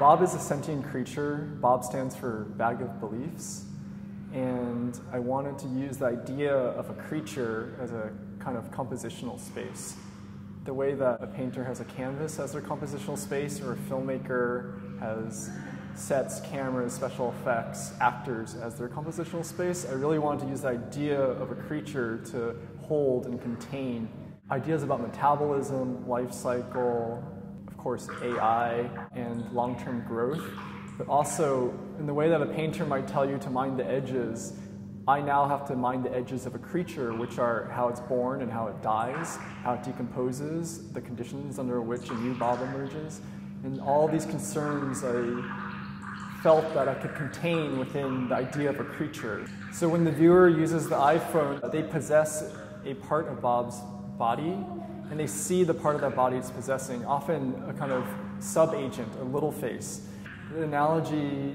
Bob is a sentient creature. Bob stands for bag of beliefs. And I wanted to use the idea of a creature as a kind of compositional space. The way that a painter has a canvas as their compositional space, or a filmmaker has sets, cameras, special effects, actors as their compositional space, I really wanted to use the idea of a creature to hold and contain ideas about metabolism, life cycle, of course AI, and long-term growth. But also, in the way that a painter might tell you to mind the edges, I now have to mind the edges of a creature, which are how it's born and how it dies, how it decomposes, the conditions under which a new Bob emerges. And all these concerns I felt that I could contain within the idea of a creature. So when the viewer uses the iPhone, they possess a part of Bob's body, and they see the part of that body it's possessing, often a kind of sub-agent, a little face. The analogy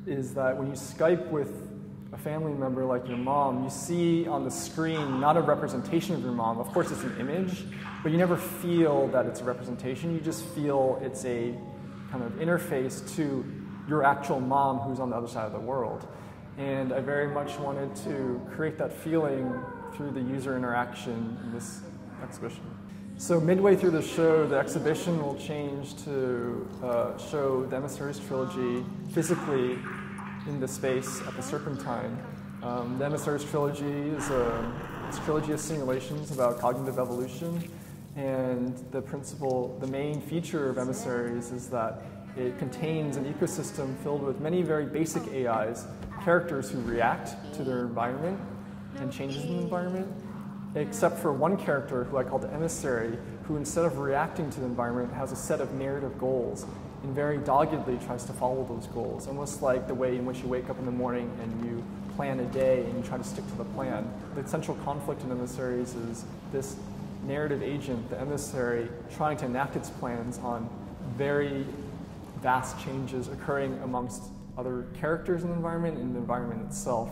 is that when you Skype with a family member like your mom, you see on the screen not a representation of your mom. Of course, it's an image, but you never feel that it's a representation. You just feel it's a kind of interface to your actual mom who's on the other side of the world. And I very much wanted to create that feeling through the user interaction in this exhibition. So midway through the show, the exhibition will change to show the Emissaries trilogy physically in the space at the Serpentine. The Emissaries trilogy is a trilogy of simulations about cognitive evolution, and the main feature of Emissaries is that it contains an ecosystem filled with many very basic AIs, characters who react to their environment and changes in the environment, except for one character who I call the emissary, who instead of reacting to the environment has a set of narrative goals and very doggedly tries to follow those goals, almost like the way in which you wake up in the morning and you plan a day and you try to stick to the plan. The central conflict in Emissaries is this narrative agent, the emissary, trying to enact its plans on very vast changes occurring amongst other characters in the environment and the environment itself.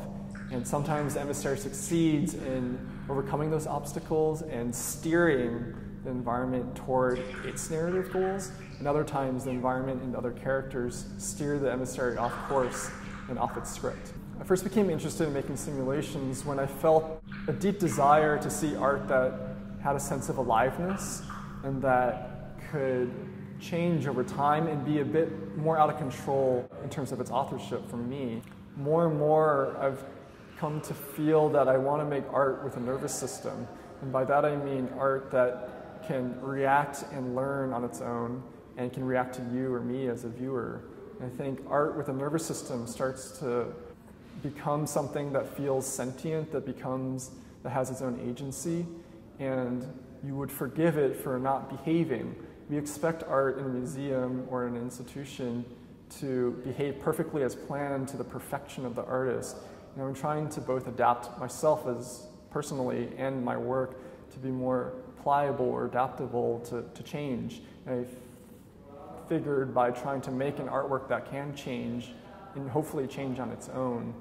And sometimes the emissary succeeds in overcoming those obstacles and steering the environment toward its narrative goals. And other times the environment and other characters steer the emissary off course and off its script. I first became interested in making simulations when I felt a deep desire to see art that had a sense of aliveness and that could change over time and be a bit more out of control in terms of its authorship for me. More and more, I've come to feel that I want to make art with a nervous system. And by that I mean art that can react and learn on its own and can react to you or me as a viewer. And I think art with a nervous system starts to become something that feels sentient, that has its own agency, and you would forgive it for not behaving. We expect art in a museum or an institution to behave perfectly as planned to the perfection of the artist. And I'm trying to both adapt myself as personally and my work to be more pliable or adaptable to change. And I figured by trying to make an artwork that can change and hopefully change on its own,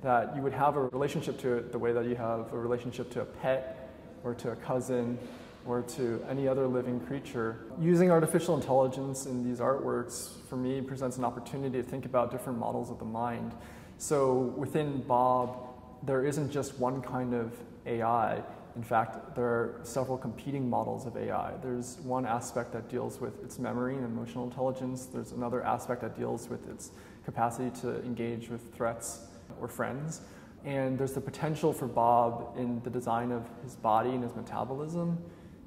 that you would have a relationship to it the way that you have a relationship to a pet or to a cousin or to any other living creature. Using artificial intelligence in these artworks, for me, presents an opportunity to think about different models of the mind. So within Bob, there isn't just one kind of AI. In fact, there are several competing models of AI. There's one aspect that deals with its memory and emotional intelligence. There's another aspect that deals with its capacity to engage with threats or friends. And there's the potential for Bob in the design of his body and his metabolism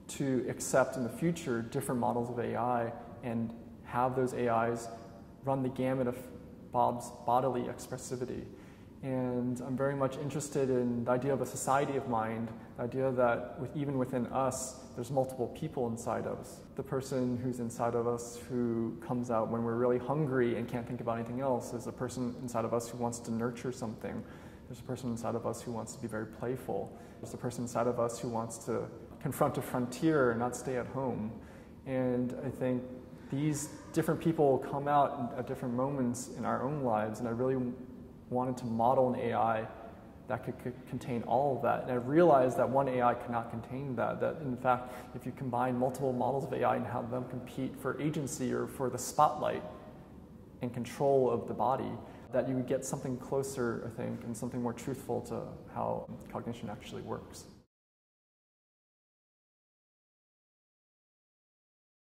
to accept in the future different models of AI and have those AIs run the gamut of Bob's bodily expressivity. And I'm very much interested in the idea of a society of mind, the idea that even within us, there's multiple people inside of us. The person who's inside of us who comes out when we're really hungry and can't think about anything else. There's a person inside of us who wants to nurture something. There's a person inside of us who wants to be very playful. There's a person inside of us who wants to confront a frontier and not stay at home. And I think these different people come out at different moments in our own lives, and I really wanted to model an AI that could contain all of that. And I realized that one AI cannot contain that in fact, if you combine multiple models of AI and have them compete for agency or for the spotlight, and control of the body, that you would get something closer, I think, and something more truthful to how cognition actually works.